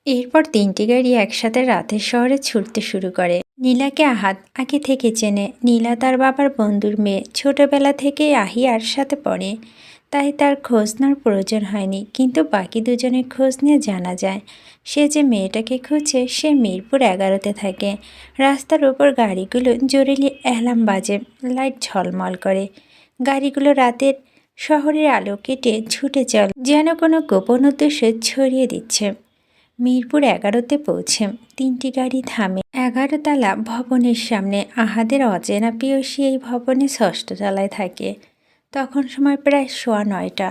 এরপর ৩টি গাড়ি একসাথে রাতের শহরে ছুটতে শুরু করে। নীলাকে আহাদ আগে থেকে চেনে। নীলা তার বাবার বন্ধুর মেয়ে, ছোটবেলা থেকেই আহিয়ার সাথে পড়ে, তাই তার খোঁজ নেওয়ার প্রয়োজন হয়নি। কিন্তু বাকি দুজনের খোঁজ নিয়ে জানা যায় সে যে মেয়েটাকে খুঁজছে সে মিরপুর ১১তে থাকে। রাস্তার ওপর গাড়িগুলো জরুরি অ্যালার্ম বাজে, লাইট ঝলমল করে। গাড়িগুলো রাতের শহরের আলো কেটে ছুটে চলে, যেন কোনো গোপন উদ্দেশ্য ছড়িয়ে দিচ্ছে। মিরপুর ১১তে পৌঁছে ৩টি গাড়ি থামে ১১তলা ভবনের সামনে। আহাদের অচেনা প্রেয়সী এই ভবনে ৬ষ্ঠ তলায় থাকে। তখন সময় প্রায় ৯:১০।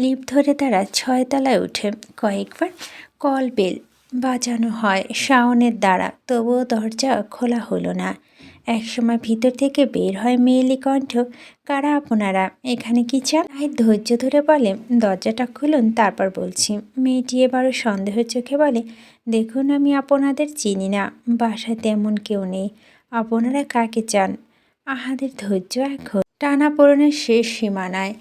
লিফট ধরে তারা ৬ তলায় ওঠে। কয়েকবার কল বেল বাজানো হয় শাওনের দ্বারা, তবুও দরজা খোলা হলো না। একসময় ভিতর থেকে বের হয় মেয়েলি কণ্ঠ, কারা আপনারা, এখানে কি চান? ধৈর্য ধরে বলে, দরজাটা খুলুন, তারপর বলছি। মেয়েটি এবারও সন্দেহের চোখে বলে, দেখুন আমি আপনাদের চিনি না, বাসায় তেমন কেউ নেই, আপনারা কাকে চান? আহাদের ধৈর্য এখন টানাপোড়েনের শেষ সীমানায়।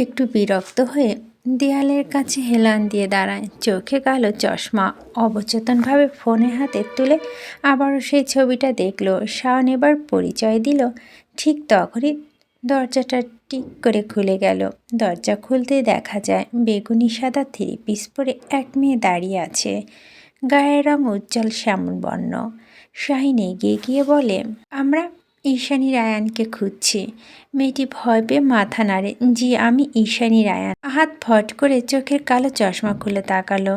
একটু বিরক্ত হয়ে দেয়ালের কাছে হেলান দিয়ে দাঁড়ায়, চোখে কালো চশমা। অবচেতনভাবে ফোনের হাতে তুলে আবারও সেই ছবিটা দেখল। শাওন এবার পরিচয় দিল। ঠিক তখনই দরজাটা টিক করে খুলে গেল। দরজা খুলতেই দেখা যায় বেগুনি সাদা থ্রি পিস পরে এক মেয়ে দাঁড়িয়ে আছে। গায়ের রং উজ্জ্বল শ্যামল বর্ণ। শাহিন এগিয়ে গিয়ে বলে, আমরা ঈশানী রায়ানকে খুঁজছি। মেয়েটি ভয় পেয়ে মাথা নাড়ে, জি আমি ঈশানী রায়ান। আহাত ফট করে চোখের কালো চশমা খুলে তাকালো।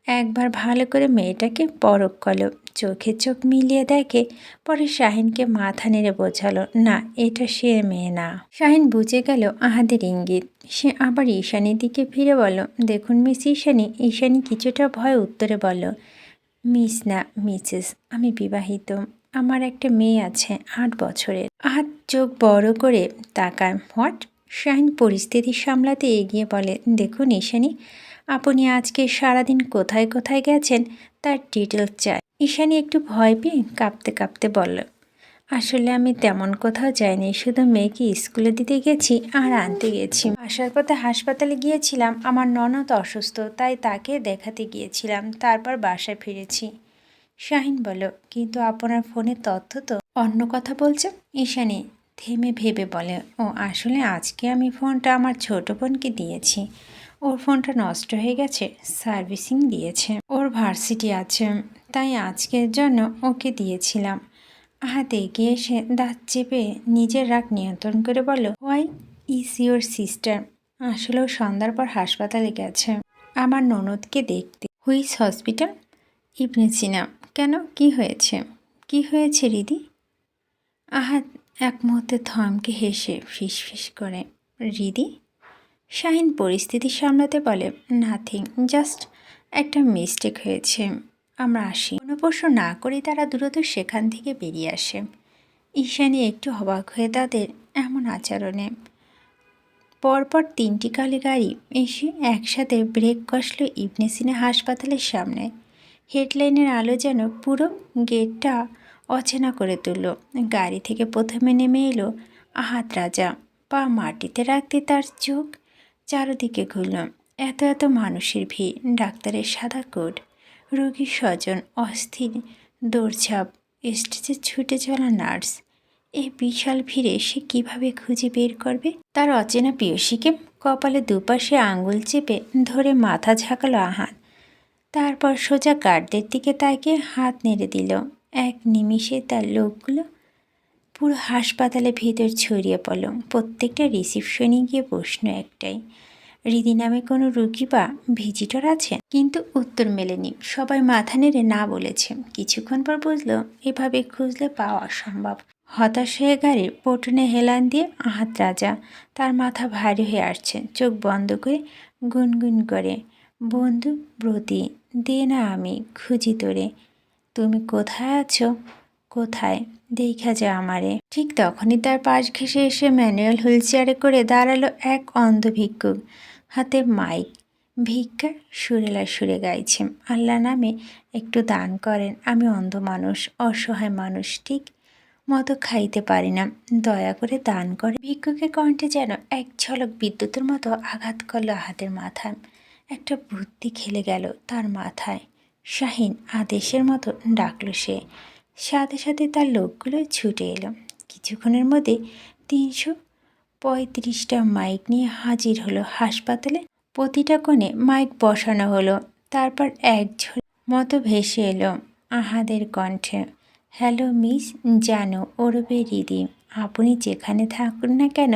একবার ভালো করে মেয়েটাকে পরখ করলো, চোখে চোখ মিলিয়ে দেখে। পরে শাহিনকে মাথা নেড়ে বোঝালো, না এটা সে মেয়ে না। শাহিন বুঝে গেল আহাদের ইঙ্গিত। সে আবার ঈশানীর দিকে ফিরে বলল, দেখুন মিস ঈশানী। ঈশানী কিছুটা ভয় উত্তরে বলল, মিস না মিসেস, আমি বিবাহিত, আমার একটা মেয়ে আছে ৮ বছরের। আহাত চোখ বড় করে তাকায়, হোয়াট? শাহিন পরিস্থিতি সামলাতে এগিয়ে বলে, দেখুন ঈশানী, আপনি আজকে সারাদিন কোথায় কোথায় গেছেন তার ডিটেলস চাই। ঈশানী একটু ভয় পেয়ে কাঁপতে কাঁপতে বলল, আসলে আমি তেমন কোথাও যাইনি, শুধু মেয়েকে স্কুলে দিতে গেছি আর আনতে গেছি। আসার পথে হাসপাতালে গিয়েছিলাম, আমার ননদ অসুস্থ, তাই তাকে দেখাতে গিয়েছিলাম, তারপর বাসায় ফিরেছি। শাহিন বলল, কিন্তু আপনার ফোনের তথ্য তো অন্য কথা বলছে। ঈশানী থেমে ভেবে বলে, ও আসলে আজকে আমি ফোনটা আমার ছোট বোনকে দিয়েছি। ওর ফোনটা নষ্ট হয়ে গেছে, সার্ভিসিং দিয়েছে, ওর ভার্সিটি আছে, তাই আজকের জন্য ওকে দিয়েছিলাম। হাতে এগিয়ে এসে দাঁত চেপে নিজের রাগ নিয়ন্ত্রণ করে বলল, হোয়াই ইজ ইউর সিস্টার? আসলেও সন্ধ্যার পর হাসপাতালে গেছে আমার ননদকে দেখতে। Which hospital? ইবনে সিনা। কেন, কি হয়েছে? কি হয়েছে রিদি? আহাদ এক মুহূর্তে থমকে হেসে ফিসফিস করে, রিদি? শাহিন পরিস্থিতি সামলাতে বলে, নাথিং, জাস্ট একটা মিস্টেক হয়েছে, আমরা আসি। কোনো প্রশ্ন না করেই তারা দ্রুত সেখান থেকে বেরিয়ে আসে। ঈশানী একটু অবাক হয়ে তাদের এমন আচরণে। পরপর ৩টি কালি গাড়ি এসে একসাথে ব্রেক কষল ইবনে সিনা হাসপাতালের সামনে। হেডলাইনের আলো যেন পুরো গেটটা অচেনা করে তুলল। গাড়ি থেকে প্রথমে নেমে এলো আহাদ রাজা। পা মাটিতে রাখতে তার চোখ চারদিকে ঘুরল। এত এত মানুষের ভিড়, ডাক্তারের সাদা কোট, রোগীর স্বজন, অস্থির দৌড়ঝাঁপ, স্টেজে ছুটে চলা নার্স। এই বিশাল ভিড়ে সে কীভাবে খুঁজে বের করবে তার অচেনা প্রেয়সীকে? কপালে দুপাশে আঙুল চেপে ধরে মাথা ঝাঁকালো আহাদ। তারপর সোজা গার্ডদের দিকে তাকিয়ে হাত নেড়ে দিল। এক নিমিষে তার লোকগুলো পুরো হাসপাতালে ভিতর ছড়িয়ে পড়ল। প্রত্যেকটা রিসিপশনে গিয়ে প্রশ্ন একটাই, রিদি নামে কোনো রুগী বা ভিজিটর আছে? কিন্তু উত্তর মেলেনি। সবাই মাথা নেড়ে না বলেছে। কিছুক্ষণ পর বুঝলো এভাবে খুঁজলে পাওয়া অসম্ভব। হতাশ হয়ে গাড়ির পটনে হেলান দিয়ে আহাদ রাজা। তার মাথা ভারী হয়ে আসছে। চোখ বন্ধ করে গুনগুন করে, বন্ধু ব্রতি, দে না আমি খুঁজি তোরে, তুমি কোথায় আছো, কোথায়, দেখা যা আমারে। ঠিক তখনই তার পাশ ঘেঁষে এসে ম্যানুয়াল হুইল চেয়ারে করে দাঁড়ালো এক অন্ধ ভিক্ষুক, হাতে মাইক। ভিক্ষা সুরেলা সুরে গাইছে, আল্লাহ নামে একটু দান করেন, আমি অন্ধ মানুষ, অসহায় মানুষ, ঠিক মতো খাইতে পারি না, দয়া করে দান করে। ভিক্ষুকের কণ্ঠে যেন এক ঝলক বিদ্যুতের মতো আঘাত করলো আহাদের মাথায়। একটা বুদ্ধি খেলে গেল তার মাথায়। শাহিন আদেশের মতো ডাকল সে। সাথে সাথে তার লোকগুলো ছুটে এলো। কিছুক্ষণের মধ্যে ৩৩৫টা মাইক নিয়ে হাজির হলো হাসপাতালে। প্রতিটা কোণে মাইক বসানো হলো। তারপর এক ঝোল মতো ভেসে এলো আহাদের কণ্ঠে। হ্যালো মিস জানু ওরবে রিদি, আপনি যেখানে থাকুন না কেন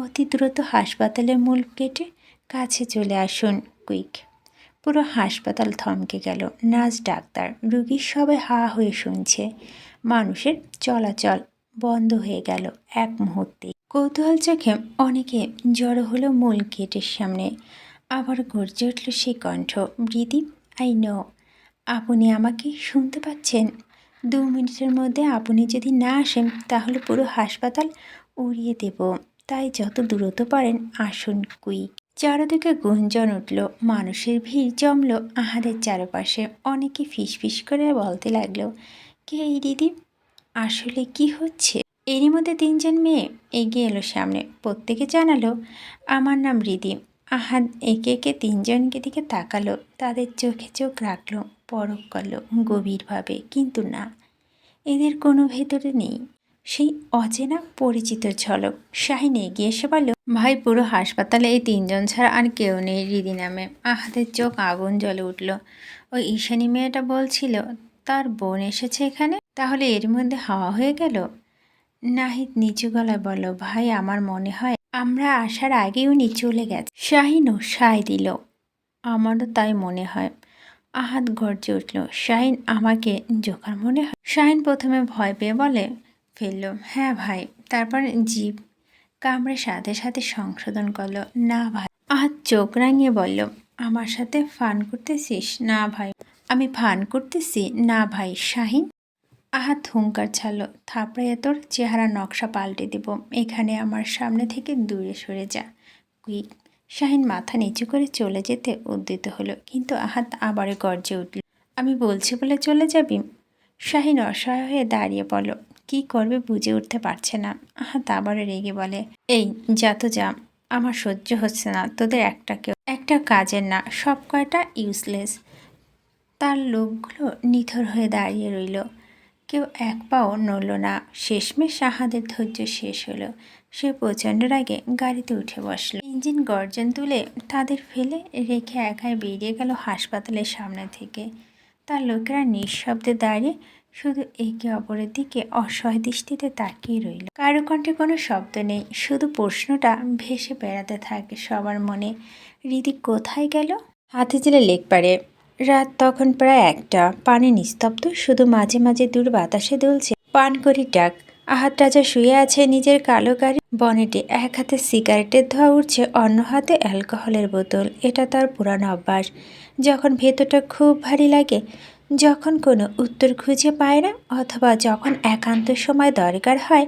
অতি দ্রুত হাসপাতালের মূল গেটে কাছে চলে আসুন, কুইক। পুরো হাসপাতাল থমকে গেল। নার্স, ডাক্তার, রুগী সবাই হা হয়ে শুনছে। মানুষের চলাচল বন্ধ হয়ে গেল এক মুহূর্তে। কৌতূহল চোখে অনেকে জড়ো হলো মূল গেটের সামনে। আবার গর্জে উঠল সেই কণ্ঠ, রিদি, আই নো, আপনি আমাকে শুনতে পাচ্ছেন? 2 মিনিটের মধ্যে আপনি যদি না আসেন তাহলে পুরো হাসপাতাল উড়িয়ে দেব। তাই যত দ্রুত পারেন আসুন, কুইক। চারদিকে গুঞ্জন উঠল, মানুষের ভিড় জমল আহাদের চারপাশে। অনেকে ফিসফিস করে বলতে লাগলো, কে এই দিদি? আসলে কি হচ্ছে? এরই মধ্যে 3জন মেয়ে এগিয়ে এলো সামনে। প্রত্যেকে জানালো, আমার নাম রিদি। আহাদ একে একে 3জনকে দিকে তাকালো, তাদের চোখে চোখ রাখলো, পরখ করলো গভীরভাবে। কিন্তু না, এদের কোনো ভেতরে নেই সেই অচেনা পরিচিত ঝলক। শাহিন এগিয়ে এসে বলল, ভাই, পুরো হাসপাতালে এই 3জন ছাড়া আর কেউ নেই রিদি নামে। আহাদের চোখ আগুন জ্বলে উঠল। ওই ঈশানী মেয়েটা বলছিল তার বোন এসেছে এখানে, তাহলে এর মধ্যে হাওয়া হয়ে গেল। নাহিদ নিচু গলায় বলল, ভাই, আমার মনে হয় আমরা আসার আগেই উনি চলে গেছে। শাহিনও সায় দিল, আমারও তাই মনে হয়। আহাদ গর্জে উঠল, শাহিন, আমাকে জোকার মনে হয়? শাহিন প্রথমে ভয় পেয়ে বলে ফেলল, হ্যাঁ ভাই। তারপর জিভ কামড়ে সাথে সাথে সংশোধন করলো, না ভাই। আহাদ চোখ রাঙিয়ে বলল, আমার সাথে ফান করতেছিস? না ভাই, আমি ফান করতেছি না ভাই। শাহিন, আহাত হুঙ্কার ছাড়ল, থাপড়াইয়ে তোর চেহারা নকশা পাল্টে দেব। এখানে আমার সামনে থেকে দূরে সরে যা, কুইক। শাহিন মাথা নিচু করে চলে যেতে উদ্যত হলো, কিন্তু আহাত আবারও গর্জে উঠল, আমি বলছি বলে চলে যাবি? শাহিন অসহায় হয়ে দাঁড়িয়ে পড়ল, কি করবে বুঝে উঠতে পারছে না। আহাত আবারও রেগে বলে, এই যা তো যা, আমার সহ্য হচ্ছে না তোদের একটাকেও। একটা কাজের না, সব কয়টা ইউজলেস। তার লোকগুলো নিথর হয়ে দাঁড়িয়ে রইল, কেউ এক পাও নড়ল না। শেষমেশ আহাদের ধৈর্য শেষ হলো। সে প্রচণ্ড রাগে গাড়িতে উঠে বসল। ইঞ্জিন গর্জন তুলে তাদের ফেলে রেখে একাই বেরিয়ে গেল হাসপাতালের সামনে থেকে। তার লোকেরা নিঃশব্দে দাঁড়িয়ে শুধু একে অপরের দিকে অসহায় দৃষ্টিতে তাকিয়ে রইল। কারো কণ্ঠে কোনো শব্দ নেই, শুধু প্রশ্নটা ভেসে বেড়াতে থাকে সবার মনে, রিদি কোথায় গেল? হাতিঝিলে লেক পারে। রাত তখন প্রায় 1টা। পানি নিস্তব্ধ, শুধু মাঝে মাঝে দূর বাতাসে দুলছে পানকড়ির ডাক। আহাদ রাজা শুয়ে আছে নিজের কালো গাড়ি বনেটে, এক হাতে সিগারেটের ধোঁয়া উঠছে, অন্য হাতে অ্যালকোহলের বোতল। এটা তার পুরানো অভ্যাস। যখন ভেতরটা খুব ভারী লাগে, যখন কোনো উত্তর খুঁজে পায় না, অথবা যখন একান্ত সময় দরকার হয়,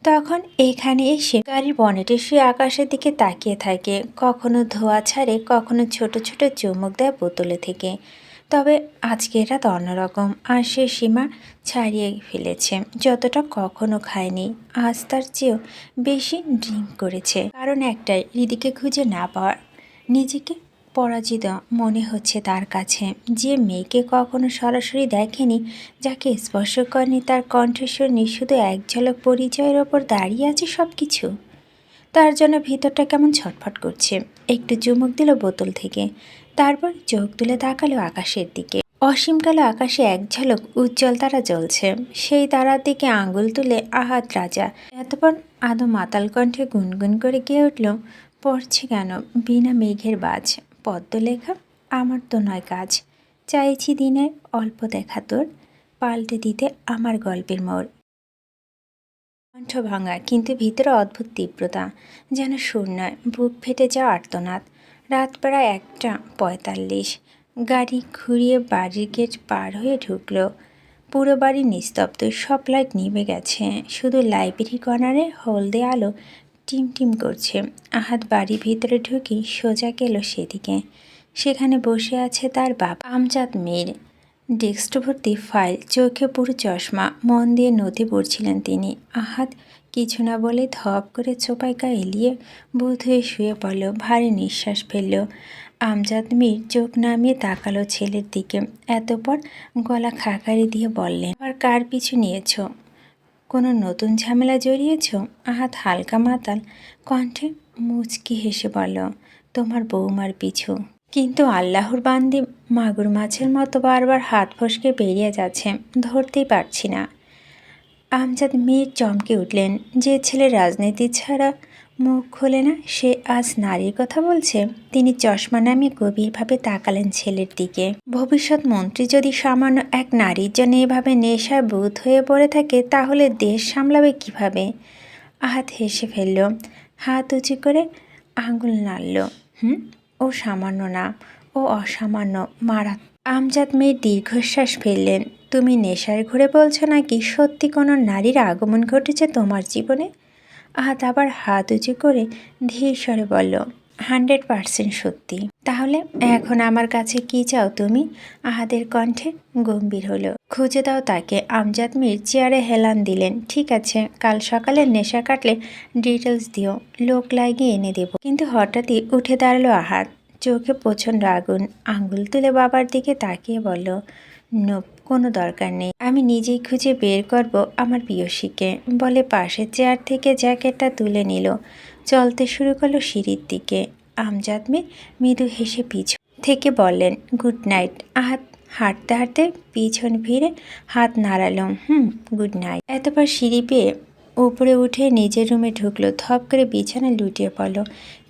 তখন এখানে এসে গাড়ির বনেটে শুয়ে আকাশের দিকে তাকিয়ে থাকে। কখনো ধোঁয়া ছাড়ে, কখনো ছোট ছোট চুমুক দেয় বোতলে থেকে। তবে আজকের রাত অন্যরকম। আর সে সীমা ছাড়িয়ে ফেলেছে। যতটা কখনো খায়নি, আজ তার চেয়েও বেশি ড্রিঙ্ক করেছে। কারণ একটাই, হৃদিকে খুঁজে না পাওয়ার। নিজেকে পরাজিত মনে হচ্ছে তার কাছে। যে মেয়েকে কখনো সরাসরি দেখেনি, যাকে স্পর্শ করেনি, তার কণ্ঠস্বর নিয়ে শুধু এক ঝলক পরিচয়ের ওপর দাঁড়িয়ে আছে সব কিছু। তার জন্য ভিতরটা কেমন ছটফট করছে। একটু চুমুক দিল বোতল থেকে, তারপর চোখ তুলে তাকালো আকাশের দিকে। অসীম কালো আকাশে এক ঝলক উজ্জ্বল তারা জ্বলছে। সেই তারার দিকে আঙুল তুলে আহাদ রাজা এতক্ষণ আদো মাতাল কণ্ঠে গুনগুন করে গিয়ে উঠল, পড়ছে কেন বিনা মেঘের বাজ, পদ্ম লেখা আমার তো নয় কাজ, চাইছি দিনের অল্প দেখা তোর, পাল্টে দিতে আমার গল্পের মোড়। কণ্ঠ ভাঙা, কিন্তু ভিতরে অদ্ভুত তীব্রতা, যেন সুর নয়, বুক ফেটে যাওয়া আর্তনাদ। রাত প্রায় 1:45। গাড়ি ঘুরিয়ে বাড়ির গেট পার হয়ে ঢুকল। পুরো বাড়ি নিস্তব্ধ, সব লাইট নিভে গেছে, শুধু লাইব্রেরি কর্নারে হলদে আলো টিমটিম করছে। আহাদ বাড়ির ভিতরে ঢুকি সোজা গেল সেদিকে। সেখানে বসে আছে তার বাবা আমজাদ মীর। ডেস্ক ভর্তি ফাইল, চোখে পুরো চশমা, মন দিয়ে নথি পড়ছিলেন তিনি। আহাদ কিছু না বলে ধপ করে চোপায় গা এলিয়ে বোধ হয়ে শুয়ে পড়ল। ভারী নিঃশ্বাস ফেলল। আমজাদ মীর চোখ নামিয়ে তাকালো ছেলের দিকে। এতপর গলা খাকারি দিয়ে বললেন, আবার কার পিছু নিয়েছ? কোনো নতুন ঝামেলা জড়িয়েছ? আহাত হালকা মাতাল কণ্ঠে মুচকি হেসে বলল, তোমার বৌমার পিছু। কিন্তু আল্লাহর বান্দি মাগুর মাছের মতো বারবার হাত ফসকে বেরিয়ে যাচ্ছে, ধরতেই পারছি না। আমজাদ মীর চমকে উঠলেন। যে ছেলে রাজনীতি ছাড়া মুখ খোলে না, সে আজ নারীর কথা বলছে। তিনি চশমা নামিয়ে গভীরভাবে তাকালেন ছেলের দিকে। ভবিষ্যৎ মন্ত্রী যদি সামান্য এক নারীর জন্য এভাবে নেশায় বুঁদ হয়ে পড়ে থাকে, তাহলে দেশ সামলাবে কিভাবে? আহাত হেসে ফেলল, হাত উঁচু করে আঙুল নাড়ল। ও সামান্য না, ও অসামান্য, মারা। আমজাদ মেয়ে দীর্ঘশ্বাস ফেললেন। তুমি নেশার ঘুরে বলছো নাকি সত্যি কোনো নারীর আগমন ঘটেছে তোমার জীবনে? আহাত আবার হাত উঁচু করে ধীর স্বরে বলল, 100% সত্যি। তাহলে এখন আমার কাছে কি চাও তুমি? আহাদের কণ্ঠে গম্ভীর হলো। খুঁজে দাও তাকে। আমজাদ মীর চেয়ারে হেলান দিলেন। ঠিক আছে, কাল সকালে নেশা কাটলে ডিটেলস দিও, লোক লাগিয়ে এনে দেব। কিন্তু হঠাৎই উঠে দাঁড়ালো আহাদ, চোখে প্রচণ্ড আগুন। আঙ্গুল তুলে বাবার দিকে তাকিয়ে বলল, নোপ, কোনো দরকার নেই, আমি নিজেই খুঁজে বের করব আমার প্রিয়সীকে। বলে পাশের চেয়ার থেকে জ্যাকেটটা তুলে নিল। চলতে শুরু করলো সিঁড়ির দিকে। আমজাদ মেয়ে মৃদু হেসে পিছন থেকে বললেন, গুড নাইট। আহাত হাঁটতে হাঁটতে পিছন ফিরে হাত নাড়ালো, গুড নাইট। এতবার সিঁড়ি পেয়ে উপরে উঠে নিজের রুমে ঢুকলো। ধপ করে বিছানায় লুটিয়ে পড়ল।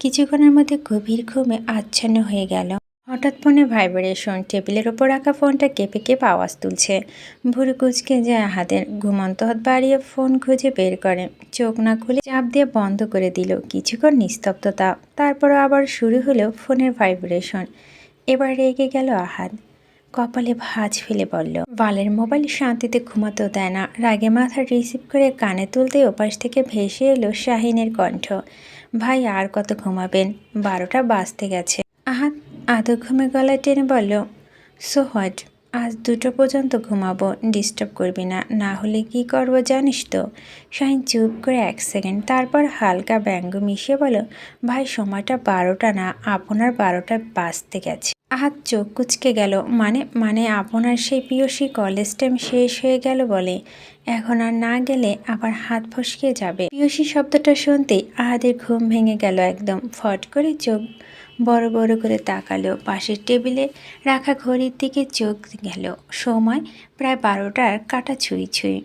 কিছুক্ষণের মধ্যে গভীর ঘুমে আচ্ছন্ন হয়ে গেল। হঠাৎ ফোনে ভাইব্রেশন। টেবিলের ওপর রাখা ফোনটা কেঁপে কেঁপে আওয়াজ তুলছে। ভুরু কুচকে যায় হাতের। ঘুমন্ত হাত বাড়িয়ে ফোন খুঁজে বের করে। চোখ না খুলে চাপ দিয়ে বন্ধ করে দিল। কিছুক্ষণ নিস্তব্ধতা, তারপরও আবার শুরু হলো ফোনের ভাইব্রেশন। এবার রেগে গেল আহাদ। কপালে ভাঁজ ফেলে বলল, বালের মোবাইল শান্তিতে ঘুমাতেও দেয় না। রাগে মাথা রিসিভ করে কানে তুলতে ওপাশ থেকে ভেসে এলো শাহিনের কণ্ঠ, ভাই আর কত ঘুমাবেন? 12টা বাজতে গেছে। আহাদ আদৌ ঘুমে গলায় টেনে বলল, সো হোয়াট, আজ 2টো পর্যন্ত ঘুমাবো, ডিস্টার্ব করবি না, না হলে কি করবো জানিস তো? শাহিন চুপ করে 1 সেকেন্ড, তারপর হালকা ব্যঙ্গ মিশিয়ে বলল, ভাই সময়টা 12টা না, আপনার 12টা বাজতে গেছে। আহাত চোখ কুচকে গেল। মানে আপনার সেই প্রিয়সী কলেজ টাইম শেষ হয়ে গেল বলে? এখন আর না গেলে আবার হাত ফসকে যাবে। প্রিয়সী শব্দটা শুনতেই আহাদের ঘুম ভেঙে গেল একদম। ফট করে চোখ বড় বড় করে তাকালো। পাশের টেবিলে রাখা ঘড়ির দিকে চোখ গেল। সময় প্রায় 12টার কাটা ছুঁই ছুঁই।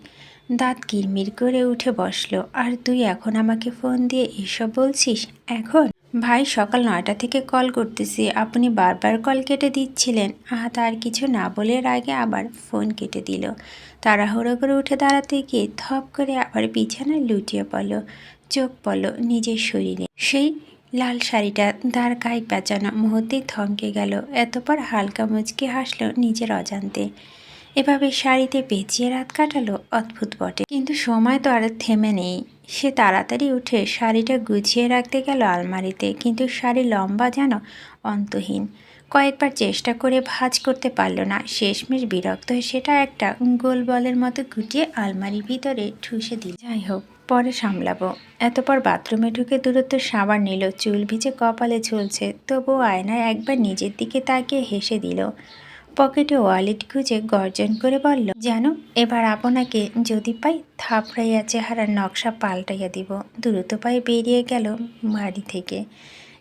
দাঁত কিরমির করে উঠে বসলো। আর তুই এখন আমাকে ফোন দিয়ে এসব বলছিস? এখন? ভাই সকাল 9টা থেকে কল করতেছি, আপনি বারবার কল কেটে দিচ্ছিলেন। আহাত আর কিছু না বলে আগে আবার ফোন কেটে দিল। তাড়াহুড়ো করে উঠে দাঁড়াতে গিয়ে থপ করে আবার বিছানায় লুটিয়ে পড়ল। চোখ পড়ল নিজের শরীরে। সেই লাল শাড়িটা তার গায়ে পেঁচানো, মুহূর্তেই থমকে গেল। এতপর হালকা মুচকি হাসল নিজের অজান্তে। এভাবে শাড়িতে পেঁচিয়ে রাত কাটালো, অদ্ভুত বটে। কিন্তু সময় তো আর থেমে নেই। সে তাড়াতাড়ি উঠে শাড়িটা গুছিয়ে রাখতে গেল আলমারিতে। কিন্তু শাড়ি লম্বা যেন অন্তহীন। কয়েকবার চেষ্টা করে ভাঁজ করতে পারল না। শেষমেশ বিরক্ত হয়ে সেটা একটা গোল বলের মতো গুটিয়ে আলমারির ভিতরে ঠুসে দিল। যাই হোক, পরে সামলাবো। এতপর বাথরুমে ঢুকে দূরত্ব সাবান নিল। চুল ভিজে কপালে ঝুলছে, তবুও আয়নায় একবার নিজের দিকে তাকিয়ে হেসে দিল। পকেটে ওয়ালেট খুঁজে গর্জন করে বলল, জানো, এবার আপনাকে যদি পাই থাপড়াইয়া চেহারার নকশা পাল্টাইয়া দিব। দ্রুত পায়ে বেরিয়ে গেল বাড়ি থেকে।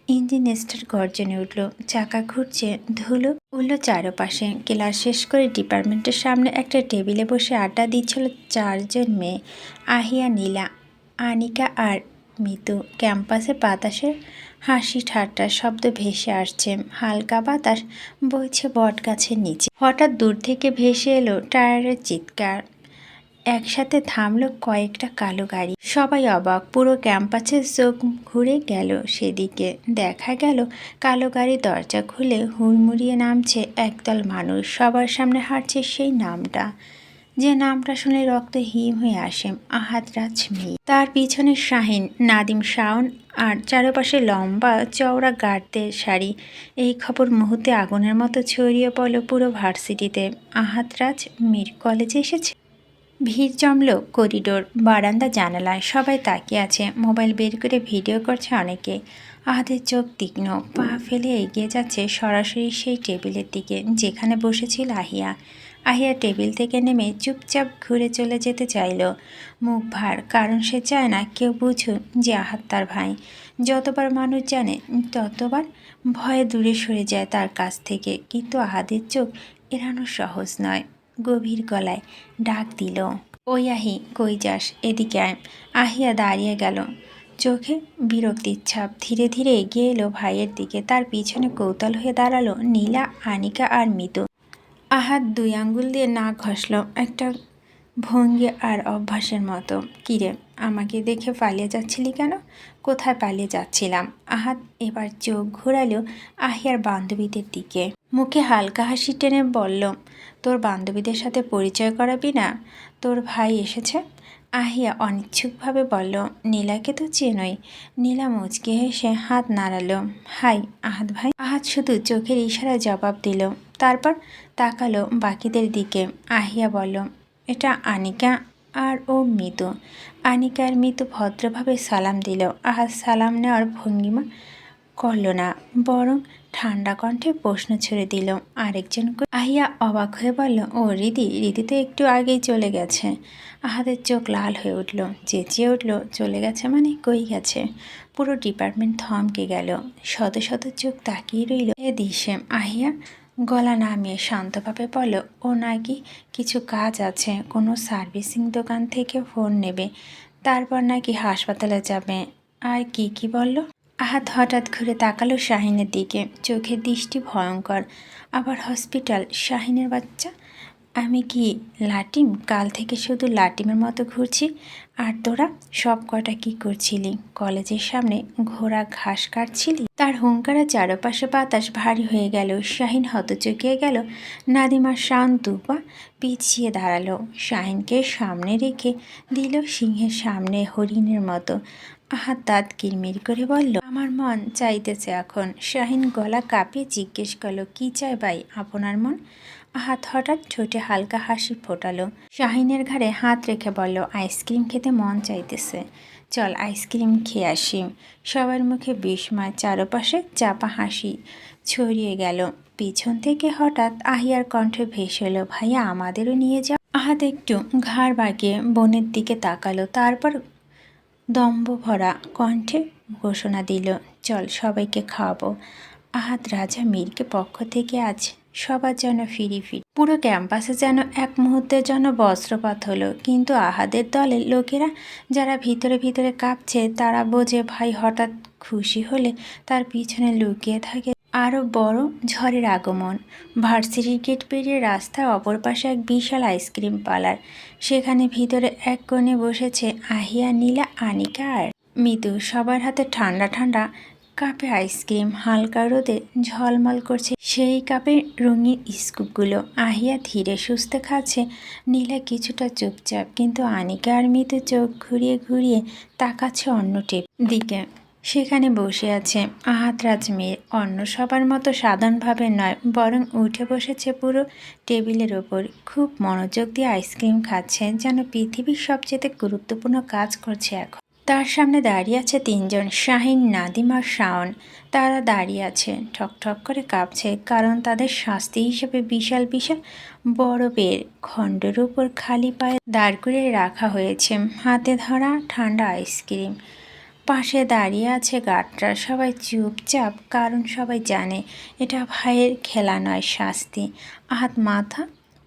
ইঞ্জিন স্টার্ট গর্জনে উঠল। চাকা ঘুরছে, ধুলো উঠল চারপাশে। ক্লাস শেষ করে ডিপার্টমেন্টের সামনে একটা টেবিলে বসে আড্ডা দিচ্ছিল 4 জন মেয়ে, আহিয়া, নীলা, আনিকা আর মিতু। ক্যাম্পাসে বাতাসের হাসি ঠাট্টার শব্দ ভেসে আসছে। হালকা বাতাস বইছে বট গাছের নিচে। হঠাৎ দূর থেকে ভেসে এলো টায়ারের চিৎকার। একসাথে থামলো কয়েকটা কালো গাড়ি। সবাই অবাক। পুরো ক্যাম্পাসে চোখ ঘুরে গেল সেদিকে। দেখা গেল কালো গাড়ির দরজা খুলে হুড়মুড়িয়ে নামছে একদল মানুষ। সবার সামনে হাঁটছে সেই নামটা, যে নামটা শুনে রক্ত হিম হয়ে আসে, আহাদ রাজ মীর। তার পিছনে শাহিন, নাদিম, শাওন আর চারপাশে লম্বা চওড়া গার্ডদের সারি। এই খবর মুহূর্তে আগুনের মতো ছড়িয়ে পড়ল পুরো ভার্সিটিতে। আহাদ রাজ মীর কলেজে এসেছে। ভিড় জমল করিডোর, বারান্দা, জানালায়। সবাই তাকিয়ে আছে। মোবাইল বের করে ভিডিও করছে অনেকে। আহাদের চোখ তীক্ষ্ণ, পা ফেলে এগিয়ে যাচ্ছে সরাসরি সেই টেবিলের দিকে যেখানে বসেছিল আহিয়া। আহিয়া টেবিল থেকে নেমে চুপচাপ ঘুরে চলে যেতে চাইল, মুখ ভার, কারণ সে চায় না কেউ বুঝুক যে আহাদ তার ভাই। যতবার মানুষ জানে ততবার ভয়ে দূরে সরে যায় তার কাছ থেকে, কিন্তু আহাদের চোখ এড়ানো সহজ নয়। গভীর গলায় ডাক দিল, ওই আহি, কই যাস, এদিকে আয়। আহিয়া দাঁড়িয়ে গেল, চোখে বিরক্তির ছাপ। ধীরে ধীরে এগিয়ে এলো ভাইয়ের দিকে, তার পিছনে কৌতূহল হয়ে দাঁড়ালো নীলা, আনিকা আর মিতু। আহাদ 2 আঙ্গুল দিয়ে নাক ঘষল, একটা ভঙ্গি আর অভ্যাসের মতো। কিরে, আমাকে দেখে পালিয়ে যাচ্ছিলি কেন? কোথায় পালিয়ে যাচ্ছিলাম? আহাদ এবার চোখ ঘোরালো আহিয়ার বান্ধবীদের দিকে, মুখে হালকা হাসি টেনে বলল, তোর বান্ধবীদের সাথে পরিচয় করাবি না? তোর ভাই এসেছে। আহিয়া অনিচ্ছুকভাবে বলল, নীলাকে তো চেনই। নীলা মুচকি হেসে হাত নাড়ালো, হাই আহাদ ভাই। আহাদ শুধু চোখের ইশারায় জবাব দিল, তারপর তাকালো বাকিদের দিকে। আহিয়া বলল, এটা আনিকা আর ও মিতু। আনিকা আর মিতু ভদ্রভাবে সালাম দিল। আহাদ সালাম নেওয়ার ভঙ্গিমা করল না, বরং ঠান্ডা কণ্ঠে প্রশ্ন ছুড়ে দিল, আরেকজন? আহিয়া অবাক হয়ে বলল, ও রিদি। রিদি তো একটু আগেই চলে গেছে। আহাদের চোখ লাল হয়ে উঠল, চেঁচিয়ে উঠল, চলে গেছে মানে? কই গেছে? পুরো ডিপার্টমেন্ট থমকে গেল, শত শত চোখ তাকিয়ে রইল এ দৃশ্যে। আহিয়া গলা নামিয়ে শান্তভাবে বলল, ও নাকি কিছু কাজ আছে, কোনো সার্ভিসিং দোকান থেকে ফোন নেবে, তারপর নাকি হাসপাতালে যাবে। আর কি কি বলল? আহাদ হঠাৎ ঘুরে তাকালো শাহিনের দিকে, চোখের দৃষ্টি ভয়ঙ্কর। আবার হসপিটাল? শাহিনের বাচ্চা। আমি কি লাটিম? কাল থেকে শুধু লাটিমের মতো ঘুরছি। আর তোরা সব কটা কি করছিলি? কলেজের সামনে ঘোড়া ঘাস কাটছিলি? তার হুঙ্কারে চারপাশে বাতাস ভারী হয়ে গেল। শাহিন হতচকিয়ে গেল। নাদিমা শান দুপা পিছিয়ে দাঁড়ালো, শাহিনকে সামনে রেখে দিল সিংহের সামনে হরিণের মতো। আহাদ দাঁত কিরমির করে বলল, আমার মন চাইতেছে এখন। শাহিন গলা কাঁপিয়ে জিজ্ঞেস করলো, কি চাই ভাই আপনার মন? আহাদ হঠাৎ ঠোঁটে হালকা হাসি ফোটালো, শাহিনের ঘাড়ে হাত রেখে বলল, আইসক্রিম খেতে মন চাইতেছে, চল আইসক্রিম খেয়ে আসি। সবার মুখে বিস্ময়, চারপাশে চাপা হাসি ছড়িয়ে গেল। পিছন থেকে হঠাৎ আহিয়ার কণ্ঠে ভেসে এলো, ভাইয়া আমাদেরও নিয়ে যাও। আহাদ একটু ঘাড় বাঁকিয়ে বোনের দিকে তাকালো, তারপর দম্ভ ভরা কণ্ঠে ঘোষণা দিল, চল সবাইকে খাওয়াবো। আহাদ রাজা মীরকে পক্ষ থেকে আজ সবার যেন ফিরি। পুরো ক্যাম্পাসে যেন এক মুহূর্তের জন্য বজ্রপাত হলো। কিন্তু আহাদের দলের লোকেরা যারা ভিতরে ভিতরে কাঁপছে, তারা বোঝে ভাই হঠাৎ খুশি হলে তার পিছনে লুকিয়ে থাকে আরও বড় ঝড়ের আগমন। ভার্সিটির গেট পেরিয়ে রাস্তার অপর পাশে এক বিশাল আইসক্রিম পার্লার। সেখানে ভিতরে এক কোণে বসেছে আহিয়া, নীলা, আনিকা আর মিতু। সবার হাতে ঠান্ডা ঠান্ডা কাপে আইসক্রিম, হালকা রোদে ঝলমল করছে সেই কাপের রঙিন স্কুপগুলো। আহিয়া ধীরে সুস্থে খাচ্ছে, নীলা কিছুটা চুপচাপ, কিন্তু আনিকা আর মিতু চোখ ঘুরিয়ে ঘুরিয়ে তাকাচ্ছে অন্য দিকে। সেখানে বসে আছে আহাদ রাজমীর। অন্য সবার মতো সাধারণভাবে নয়, বরং উঠে বসেছে পুরো টেবিলের ওপর, খুব মনোযোগ দিয়ে আইসক্রিম খাচ্ছে, যেন পৃথিবীর সবচেয়ে গুরুত্বপূর্ণ কাজ করছে এখন। তার সামনে দাঁড়িয়ে আছে 3 জন, শাহিন, নাদিম আর শাওন। তারা দাঁড়িয়ে আছে ঠকঠক করে কাঁপছে, কারণ তাদের শাস্তি হিসেবে বিশাল বিশাল বরফের খণ্ডের উপর খালি পায়ে দাঁড় করিয়ে রাখা হয়েছে হাতে ধরা ঠান্ডা আইসক্রিম। পাশে দাঁড়িয়ে আছে গার্ডরা, সবাই চুপচাপ, কারণ সবাই জানে এটা ভাইয়ের খেলা নয়, শাস্তি। আহাদ মাথা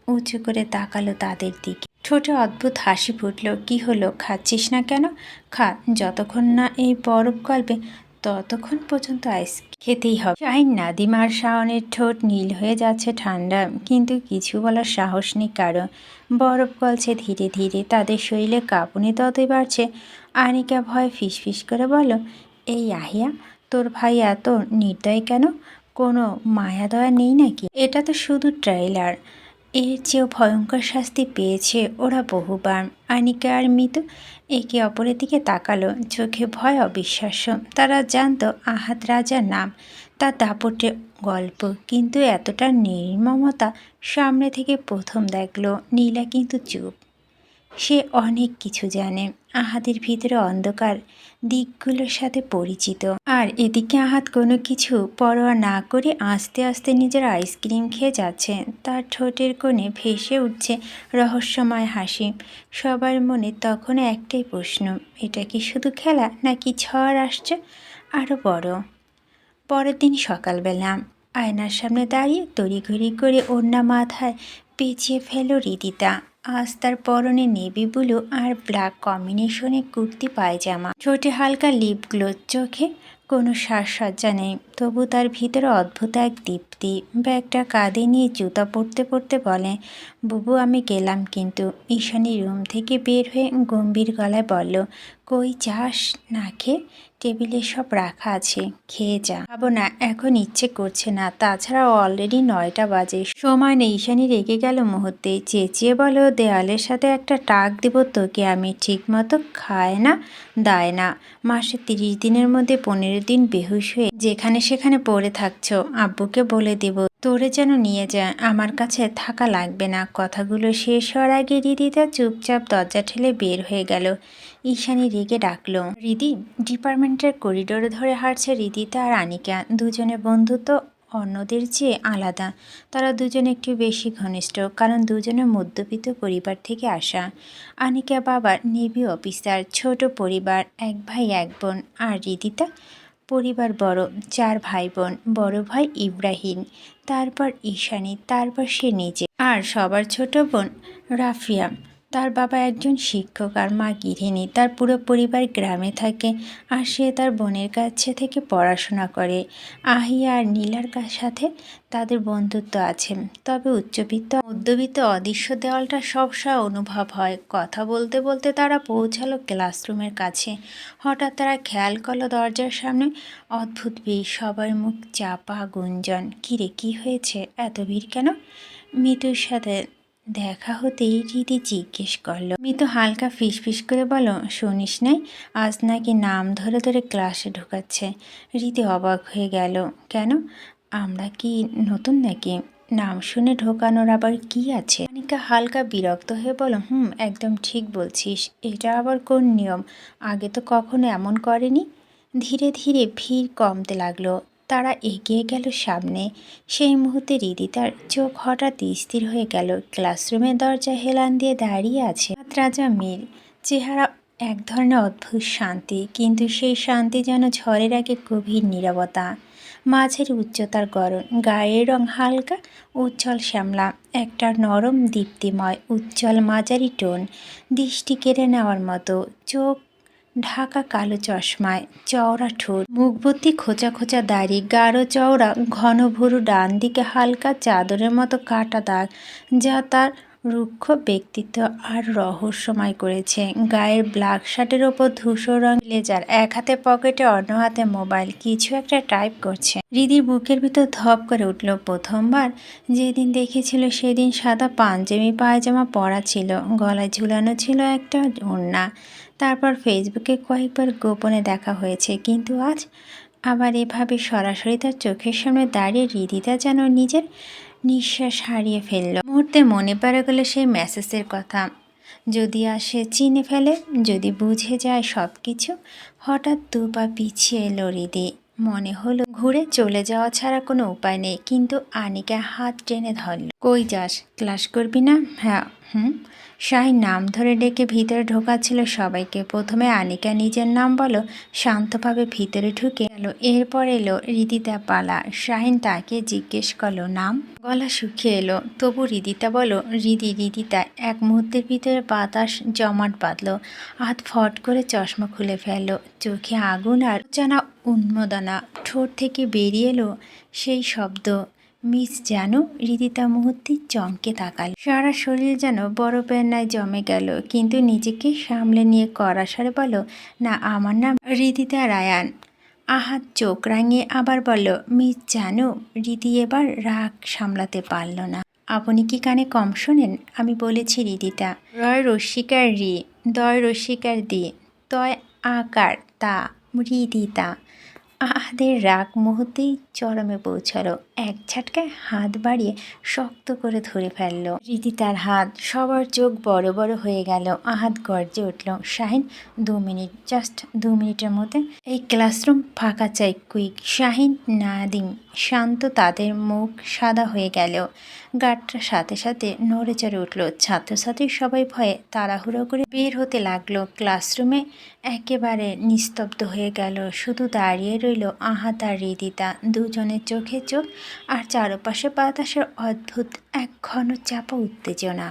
উঁচু করে তাকালো তাদের দিকে, ঠোঁটে অদ্ভুত হাসি ফুটল। কি হলো, খাচ্ছিস না কেন? খা, যতক্ষণ না এই বরফ গলবে ততক্ষণ পর্যন্ত আইসক্রিম খেতেই হবে। শাহিন, নাদিম আর শাওনের ঠোঁট নীল হয়ে যাচ্ছে ঠান্ডা, কিন্তু কিছু বলার সাহস নেই কারো। বরফ গলছে ধীরে ধীরে, তাদের শরীরে কাঁপুনি ততই বাড়ছে। আনিকা ভয় ফিসফিস করে বলল, এই আহিয়া, তোর ভাই এত নির্দয় কেন? কোনো মায়া দয়া নেই নাকি? এটা তো শুধু ট্রেইলার, এর চেয়েও ভয়ঙ্কর শাস্তি পেয়েছে ওরা বহুবার। আনিকা আর মিতু একে অপরের দিকে তাকালো, চোখে ভয়, অবিশ্বাস্য। তারা জানতো আহাদ রাজার নাম, তার দাপটে গল্প, কিন্তু এতটা নির্মমতা সামনে থেকে প্রথম দেখলো। নীলা কিন্তু চুপ, সে অনেক কিছু জানে, আহাদের ভিতরে অন্ধকার দিকগুলোর সাথে পরিচিত। আর এদিকে আহাদ কোনো কিছু পরোয়া না করে আস্তে আস্তে নিজের আইসক্রিম খেয়ে যাচ্ছে। তার ঠোঁটের কোণে ভেসে উঠছে রহস্যময় হাসি। সবার মনে তখন একটাই প্রশ্ন, এটা কি শুধু খেলা নাকি ঝড় আসছে আরও বড়? পরের দিন সকালবেলা আয়নার সামনে দাঁড়িয়ে তড়িঘড়ি করে ওড়না মাথায় পেঁচিয়ে ফেল রিদিতা। আজ তার পরনে নেভি ব্লু আর ব্ল্যাক কম্বিনেশনে কুর্তি পায়জামা, ঠোঁটে হালকা লিপ গ্লো, চোখে কোনো সাজসজ্জা নেই, তবু তার ভিতরে অদ্ভুত এক দীপ্তি। ব্যাগটা কাঁধে নিয়ে জুতা পরতে পরতে বলে, বুবু আমি গেলাম কিন্তু। ঈশানী রুম থেকে বের হয়ে গম্ভীর গলায় বলল, কই যাস না খেয়ে? টেবিলে সব রাখা আছে, খেয়ে যা। খাবো না, এখন ইচ্ছে করছে না, তাছাড়া অলরেডি 9টা বাজে, সময় নেই। ঈশানী রেগে গেল মুহূর্তে, চেঁচিয়ে বলো, দেওয়ালের সাথে একটা টাক দিব তোকে আমি, ঠিক মতো খায় না দায় না। মাসে 30 দিনের মধ্যে 15 দিন বেহুশ হয়ে যেখানে সেখানে পড়ে থাকছো, আব্বুকে বলে দেব তোরে যেন নিয়ে যায়, আমার কাছে থাকা লাগবে না। কথাগুলো শেষ হওয়ার আগে রিদিতা চুপচাপ দরজা ঠেলে বের হয়ে গেল। ঈশানী রেগে ডাকলো, রিদি। ডিপার্টমেন্টের করিডোরে ধরে হাঁটছে রিদিতা আর আনিকা। দুজনের বন্ধুত্ব অন্যদের চেয়ে আলাদা। তারা দুজনে একটু বেশি ঘনিষ্ঠ, কারণ দুজনের মধ্যবিত্ত পরিবার থেকে আসা। আনিকা বাবার নেভি অফিসার, ছোট পরিবার, 1 ভাই 1 বোন। আর রিদিতা পরিবার বড়, 4 ভাই বোন, বড় ভাই ইব্রাহিম, তারপর ঈশানী, তারপর সে নিজে, আর সবার ছোট বোন রাফিয়া। তার বাবা একজন শিক্ষক আর মা গৃহিণী। তার পুরো পরিবার গ্রামে থাকে আর সে তার বোনের কাছে থেকে পড়াশোনা করে। আহিয়া আর নীলার সাথে তাদের বন্ধুত্ব আছে, তবে উচ্চবিত্ত মধ্যবিত্ত অদৃশ্য দেওয়ালটা সবসময় অনুভব হয়। কথা বলতে বলতে তারা পৌঁছালো ক্লাসরুমের কাছে। হঠাৎ তারা খেয়াল করলো দরজার সামনে অদ্ভুত ভিড়, সবার মুখ চাপা গুঞ্জন। কিরে কি হয়েছে, এত ভিড় কেন? মিতুর সাথে দেখা হতেই রীতি জিজ্ঞেস করলো। মিতু হালকা ফিসফিস করে বলো, শুনিস নাই আজ নাকি নাম ধরে ধরে ক্লাসে ঢুকাচ্ছে। রীতি অবাক হয়ে গেল, কেন, আমরা কি নতুন নাকি? নাম শুনে ঢোকানোর আবার কি আছে? আনিকা হালকা বিরক্ত হয়ে বলো, একদম ঠিক বলছিস, এটা আবার কোন নিয়ম? আগে তো কখনো এমন করেনি। ধীরে ধীরে ভিড় কমতে লাগলো। তারা এগিয়ে গেল সামনে। সেই মুহূর্তে রিদিতার চোখ হঠাৎ স্থির হয়ে গেল। ক্লাসরুমের দরজা হেলান দিয়ে দাঁড়িয়ে আছে রাজা মীর। চেহারা এক ধরনের অদ্ভুত শান্তি, কিন্তু সেই শান্তি যেন ঝড়ের আগে গভীর নীরবতা। মাঝের উচ্চতার গড়ন, গায়ের রং হালকা উজ্জ্বল শ্যামলা, একটা নরম দীপ্তিময় উজ্জ্বল মাঝারি টোন, দৃষ্টি কেড়ে নেওয়ার মতো। চোখ ঢাকা কালো চশমায়, চওড়া ঠোঁট, মুখভর্তি খোঁচা খোঁচা দাড়ি, গাঢ় চওড়া ঘন ভুরু, ডান দিকে হালকা চাদরের মতো কাটা দাগ, যা তার রুক্ষ ব্যক্তিত্ব আর রহস্যময় করেছে। গায়ের ব্ল্যাক শার্টের ওপর ধূসর রং ব্লেজার, এক হাতে পকেটে অন্য হাতে মোবাইল, কিছু একটা টাইপ করছে। রিদির বুকের ভিতর ধপ করে উঠল। প্রথমবার যেদিন দেখেছিল সেদিন সাদা পাঞ্জাবি পায়জামা পরা ছিল, গলায় ঝুলানো ছিল একটা ওড়না। তারপর ফেসবুকে কয়েকবার গোপনে দেখা হয়েছে, কিন্তু আজ আবার এভাবে সরাসরি তার চোখের সামনে দাঁড়িয়ে রিদিতা যেন নিজের নিঃশ্বাস হারিয়ে ফেলল। মুহূর্তে মনে পড়ে গেল সেই মেসেজের কথা, যদি আসে চিনে ফেলে, যদি বুঝে যায় সব কিছু। হঠাৎ 2 পা পিছিয়ে এলো রিদি। মনে হলো ঘুরে চলে যাওয়া ছাড়া কোনো উপায় নেই, কিন্তু আনিকা হাত টেনে ধরল। কই যাস, ক্লাস করবি না? হ্যাঁ। শাহিন নাম ধরে ডেকে ভিতরে ঢোকাচ্ছিল সবাইকে। প্রথমে আনিকা নিজের নাম বলো, শান্তভাবে ভিতরে ঢুকে গেল। এরপর এলো রিদিতা পালা। শাহিন তাকে জিজ্ঞেস করলো নাম, গলা শুকিয়ে এলো, তবু রিদিতা বলো, রিদিতা। এক মুহূর্তের ভিতরে বাতাস জমাট বাঁধলো। হাত ফট করে চশমা খুলে ফেললো, চোখে আগুন আর জানা উন্মাদনা। ঠোঁট থেকে বেরিয়ে এলো সেই শব্দ, মিস জানো। রিদিতা মুহূর্তে চমকে তাকাল। সারা শরীর যেন বরফের ন্যায় জমে গেল, কিন্তু নিজেকে সামলে নিয়ে কড়া স্বরে বলো, না আমার নাম রিদিতা রায়ান। আহাত চোখ রাঙিয়ে আবার বলল, মিস জানো। রিদি এবার রাগ সামলাতে পারল না। আপনি কি কানে কম শোনেন? আমি বলেছি রিদিতা। রয় রস্বীকার রি, দয় রস্বীকার দি, তয় আকার তা, রিদিতা। আহাদের রাগ মুহূর্তেই চরমে পৌঁছালো। এক ঝটকায় হাত বাড়িয়ে শক্ত করে ধরে ফেলল। রীতি তার হাত, সবার চোখ বড় বড় হয়ে গেল। আহাদ গর্জে উঠল, শাহিন 2 মিনিট, জাস্ট 2 মিনিটের মধ্যে এই ক্লাসরুম ফাঁকা চাই, কুইক। শাহিন, নাদিম, শান্ত, তাদের মুখ সাদা হয়ে গেল। গার্ডটা সাথে সাথে নড়ে চড়ে উঠল। ছাত্রছাত্রী সবাই ভয়ে তাড়াহুড়ো করে বের হতে লাগলো। ক্লাসরুমে একেবারে নিস্তব্ধ হয়ে গেল। শুধু দাঁড়িয়ে রইল আহাদ আর হৃদিতা, দুজনের চোখে চোখ, আর চারপাশে বাতাসের অদ্ভুত এক ঘন চাপা উত্তেজনা।